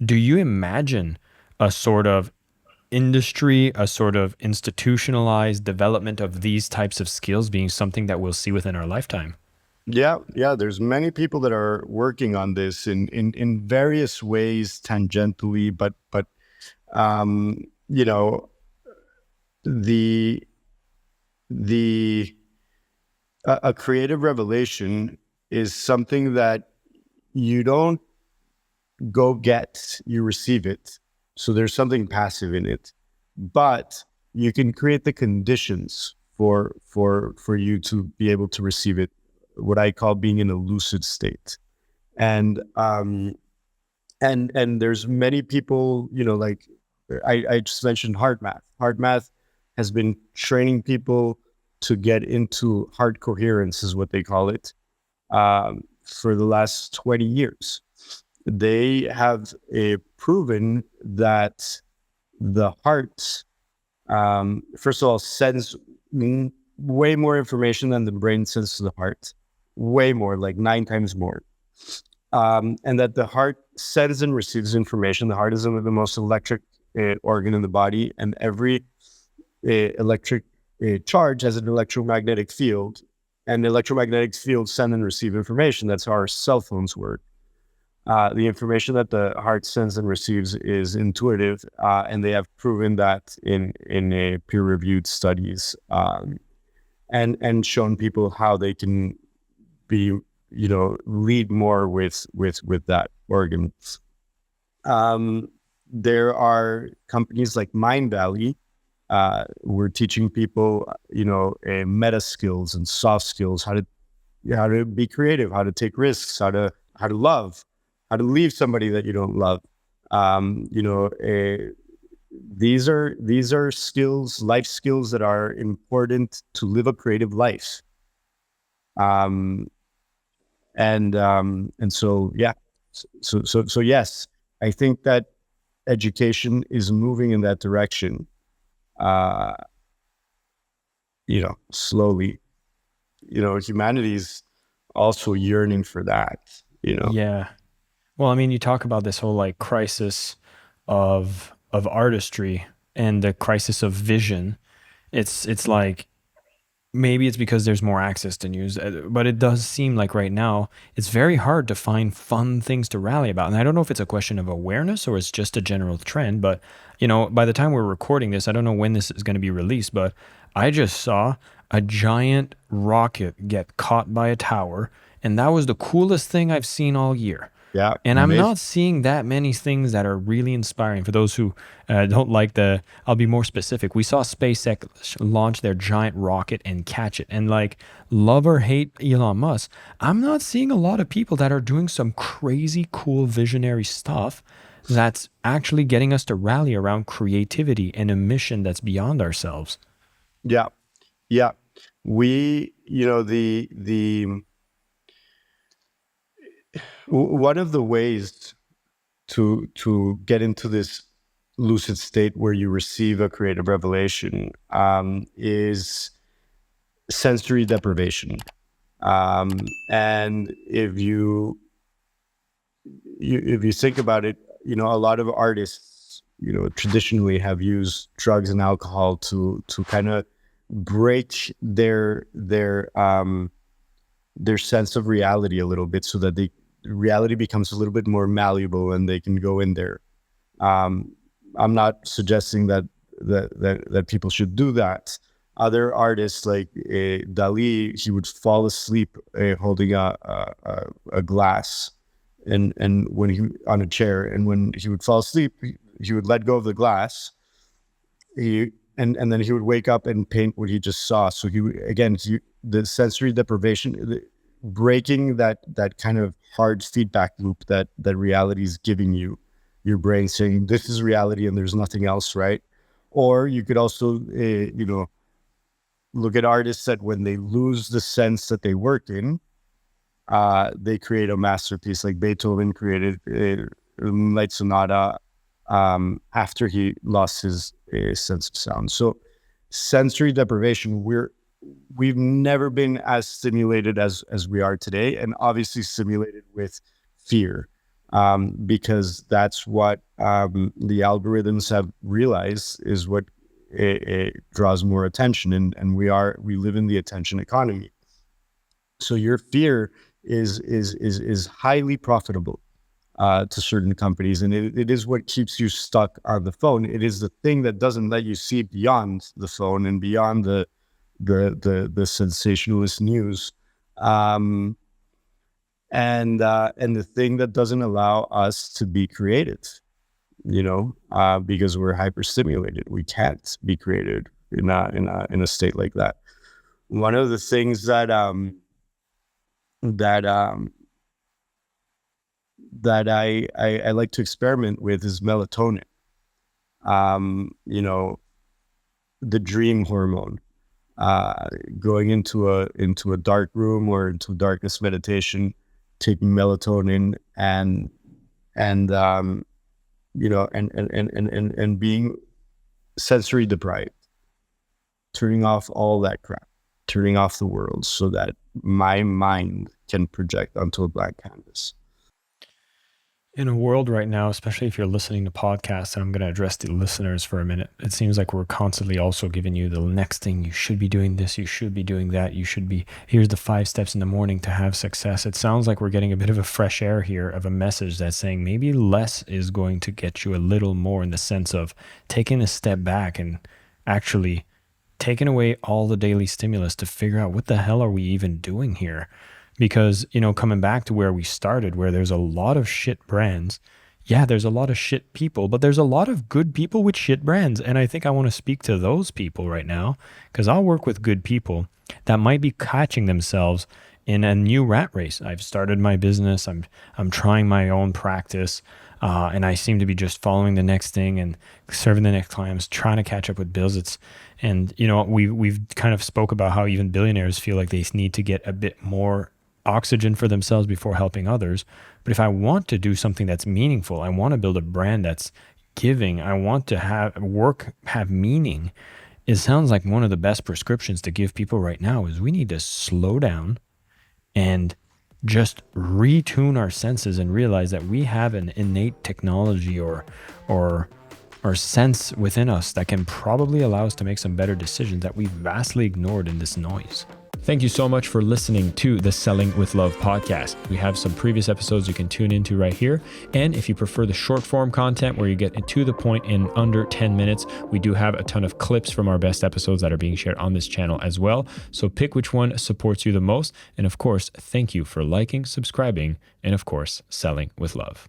Do you imagine a sort of industry, a sort of institutionalized development of these types of skills being something that we'll see within our lifetime? Yeah. There's many people that are working on this in various ways, tangentially, but um, you know, the the a creative revelation is something that you don't go get, you receive it. So there's something passive in it, but you can create the conditions for you to be able to receive it. What I call being in a lucid state, and and there's many people, like I just mentioned heart math. Heart math has been training people to get into heart coherence, is what they call it, for the last 20 years. They have proven that the heart, first of all, sends way more information than the brain sends to the heart, way more, like 9 times more. And that the heart sends and receives information. The heart is the most electric organ in the body, and every electric charge has an electromagnetic field, and the electromagnetic field send and receive information. That's how our cell phones work. The information that the heart sends and receives is intuitive, and they have proven that in peer-reviewed studies, and shown people how they can be, lead more with that organ. There are companies like MindValley. We're teaching people, meta skills and soft skills, how to be creative, how to take risks, how to love, how to leave somebody that you don't love. These are skills, life skills that are important to live a creative life. And so yeah, so yes, I think that education is moving in that direction. Uh, Slowly. Humanity's also yearning for that. Yeah. Well, I mean, you talk about this whole like crisis of artistry and the crisis of vision. It's like maybe it's because there's more access to news, but it does seem like right now it's very hard to find fun things to rally about. And I don't know if it's a question of awareness or it's just a general trend, but by the time we're recording this, I don't know when this is going to be released, but I just saw a giant rocket get caught by a tower, and that was the coolest thing I've seen all year. Yeah, And I'm amazing. not seeing that many things that are really inspiring. For those who don't like I'll be more specific. We saw SpaceX launch their giant rocket and catch it. And like, love or hate Elon Musk, I'm not seeing a lot of people that are doing some crazy, cool, visionary stuff that's actually getting us to rally around creativity and a mission that's beyond ourselves. Yeah, yeah. We, one of the ways to get into this lucid state where you receive a creative revelation, is sensory deprivation. And if you think about it, a lot of artists, traditionally have used drugs and alcohol to kind of break their sense of reality a little bit, so that reality becomes a little bit more malleable and they can go in there. I'm not suggesting that people should do that. Other artists like Dali, he would fall asleep holding a glass, and when he on a chair, and when he would fall asleep, he would let go of the glass. And then he would wake up and paint what he just saw. So the sensory deprivation, breaking that kind of hard feedback loop that reality is giving you, your brain saying this is reality and there's nothing else, right? Or you could also look at artists that when they lose the sense that they work in, they create a masterpiece. Like Beethoven created Light Sonata after he lost his sense of sound. So sensory deprivation, we've never been as stimulated as we are today, and obviously stimulated with fear. because that's what the algorithms have realized is what it draws more attention, and we live in the attention economy. So your fear is highly profitable to certain companies, and it is what keeps you stuck on the phone. It is the thing that doesn't let you see beyond the phone and beyond the sensationalist news, and the thing that doesn't allow us to be creative. Because we're hyperstimulated, we can't be creative in a state like that. One of the things that I like to experiment with is melatonin. The dream hormone. Going into a dark room or into darkness meditation, taking melatonin and being sensory deprived, turning off all that crap, turning off the world so that my mind can project onto a blank canvas. In a world right now, especially if you're listening to podcasts, and I'm going to address the listeners for a minute, it seems like we're constantly also giving you the next thing. You should be doing this. You should be doing that. Here's the 5 steps in the morning to have success. It sounds like we're getting a bit of a fresh air here of a message that's saying maybe less is going to get you a little more, in the sense of taking a step back and actually taking away all the daily stimulus to figure out what the hell are we even doing here. Because, coming back to where we started, where there's a lot of shit brands, yeah, there's a lot of shit people, but there's a lot of good people with shit brands. And I think I want to speak to those people right now, because I'll work with good people that might be catching themselves in a new rat race. I've started my business. I'm trying my own practice. And I seem to be just following the next thing and serving the next clients, trying to catch up with bills. We've kind of spoke about how even billionaires feel like they need to get a bit more oxygen for themselves before helping others. But if I want to do something that's meaningful, I want to build a brand that's giving, I want to have meaning. It sounds like one of the best prescriptions to give people right now is we need to slow down and just retune our senses and realize that we have an innate technology or sense within us that can probably allow us to make some better decisions that we've vastly ignored in this noise. Thank you so much for listening to the Selling with Love podcast. We have some previous episodes you can tune into right here. And if you prefer the short form content where you get to the point in under 10 minutes, we do have a ton of clips from our best episodes that are being shared on this channel as well. So pick which one supports you the most. And of course, thank you for liking, subscribing, and of course, selling with love.